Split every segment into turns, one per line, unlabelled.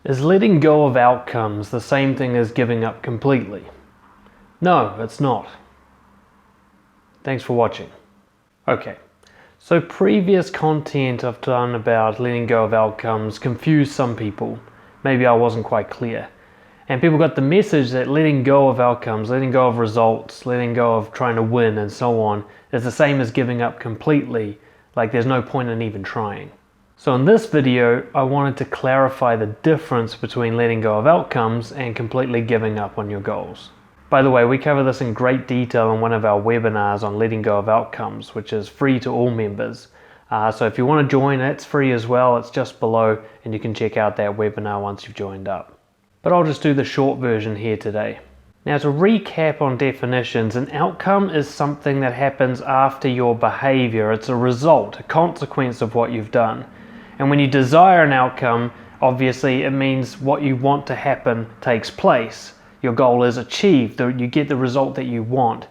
Is letting go of outcomes the same thing as giving up completely? No, it's not. Thanks for watching. Okay, so previous content I've done about letting go of outcomes confused some people. Maybe I wasn't quite clear. And people got the message that letting go of outcomes, letting go of results, letting go of trying to win and so on is the same as giving up completely, like there's no point in even trying. So in this video, I wanted to clarify the difference between letting go of outcomes and completely giving up on your goals. By the way, we cover this in great detail in one of our webinars on letting go of outcomes, which is free to all members. So if you want to join, it's free as well. It's just below and you can check out that webinar once you've joined up. But I'll just do the short version here today. Now, to recap on definitions, an outcome is something that happens after your behavior. It's a result, a consequence of what you've done. And when you desire an outcome, obviously it means what you want to happen takes place. Your goal is achieved, you get the result that you want.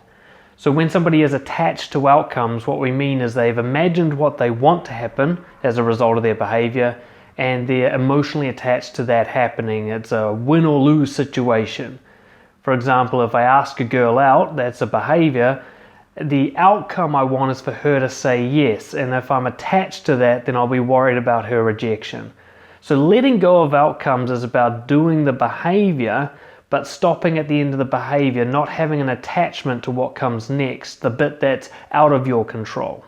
So when somebody is attached to outcomes, what we mean is they've imagined what they want to happen as a result of their behavior, and they're emotionally attached to that happening. It's a win or lose situation. For example, if I ask a girl out, that's a behavior. The outcome I want is for her to say yes, and if I'm attached to that, then I'll be worried about her rejection. So letting go of outcomes is about doing the behavior, but stopping at the end of the behavior, not having an attachment to what comes next, the bit that's out of your control.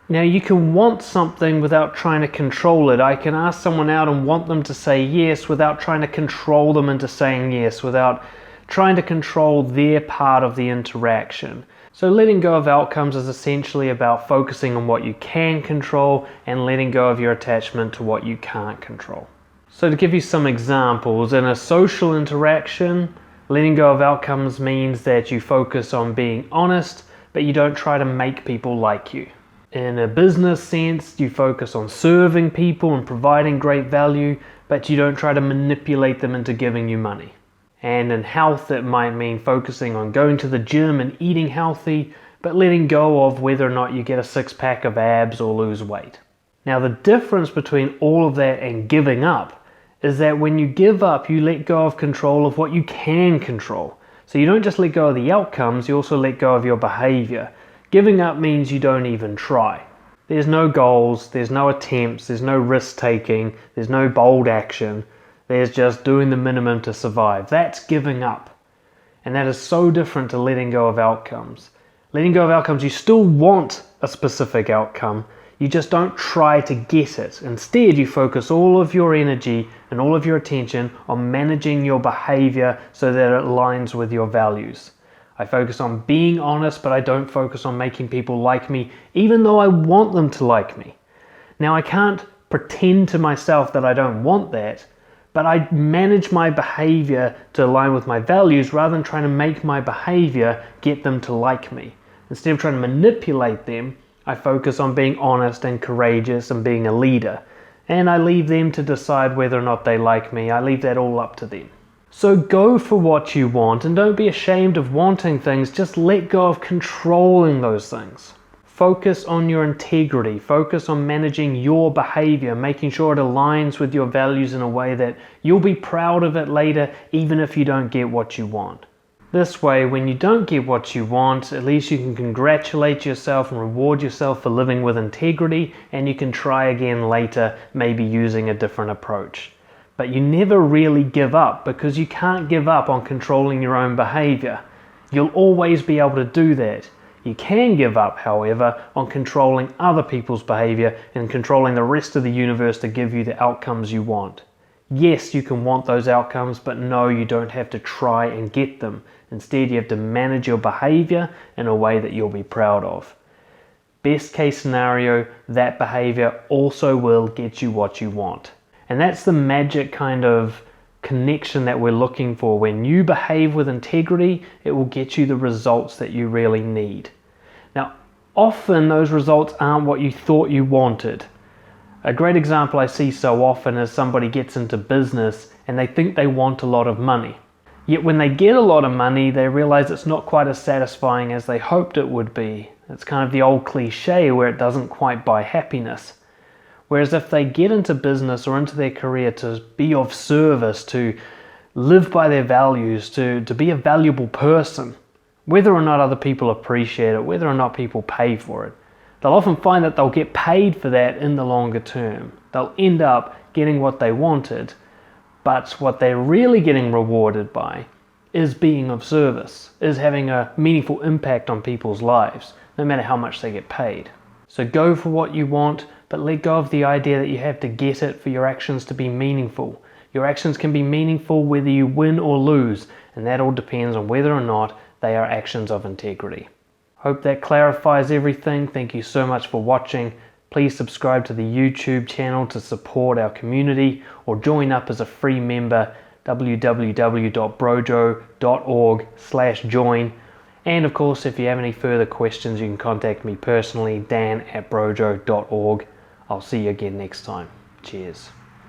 Now, you can want something without trying to control it. I can ask someone out and want them to say yes without trying to control them into saying yes, without trying to control their part of the interaction. So letting go of outcomes is essentially about focusing on what you can control and letting go of your attachment to what you can't control. So to give you some examples, in a social interaction, letting go of outcomes means that you focus on being honest, but you don't try to make people like you. In a business sense, you focus on serving people and providing great value, but you don't try to manipulate them into giving you money. And in health, it might mean focusing on going to the gym and eating healthy, but letting go of whether or not you get a six-pack of abs or lose weight. Now, the difference between all of that and giving up is that when you give up, you let go of control of what you can control. So you don't just let go of the outcomes, you also let go of your behavior. Giving up means you don't even try. There's no goals, there's no attempts, there's no risk-taking, there's no bold action. There's just doing the minimum to survive. That's giving up. And that is so different to letting go of outcomes. Letting go of outcomes, you still want a specific outcome. You just don't try to get it. Instead, you focus all of your energy and all of your attention on managing your behavior so that it aligns with your values. I focus on being honest, but I don't focus on making people like me, even though I want them to like me. Now, I can't pretend to myself that I don't want that, but I manage my behavior to align with my values rather than trying to make my behavior get them to like me. Instead of trying to manipulate them, I focus on being honest and courageous and being a leader. And I leave them to decide whether or not they like me. I leave that all up to them. So go for what you want and don't be ashamed of wanting things. Just let go of controlling those things. Focus on your integrity. Focus on managing your behavior, making sure it aligns with your values in a way that you'll be proud of it later, even if you don't get what you want. This way, when you don't get what you want, at least you can congratulate yourself and reward yourself for living with integrity, and you can try again later, maybe using a different approach. But you never really give up, because you can't give up on controlling your own behavior. You'll always be able to do that. You can give up, however, on controlling other people's behavior and controlling the rest of the universe to give you the outcomes you want. Yes, you can want those outcomes, but no, you don't have to try and get them. Instead, you have to manage your behavior in a way that you'll be proud of. Best case scenario, that behavior also will get you what you want. And that's the magic kind of connection that we're looking for. When you behave with integrity, it will get you the results that you really need. Now, often those results aren't what you thought you wanted. A great example I see so often is somebody gets into business and they think they want a lot of money. Yet when they get a lot of money, they realize it's not quite as satisfying as they hoped it would be. It's kind of the old cliche where it doesn't quite buy happiness. Whereas if they get into business or into their career to be of service, to live by their values, to be a valuable person, whether or not other people appreciate it, whether or not people pay for it, they'll often find that they'll get paid for that in the longer term. They'll end up getting what they wanted, but what they're really getting rewarded by is being of service, is having a meaningful impact on people's lives, no matter how much they get paid. So go for what you want, but let go of the idea that you have to get it for your actions to be meaningful. Your actions can be meaningful whether you win or lose, and that all depends on whether or not they are actions of integrity. Hope that clarifies everything. Thank you so much for watching. Please subscribe to the YouTube channel to support our community, or join up as a free member, www.brojo.org/join. And of course, if you have any further questions, you can contact me personally, dan@brojo.org. I'll see you again next time. Cheers.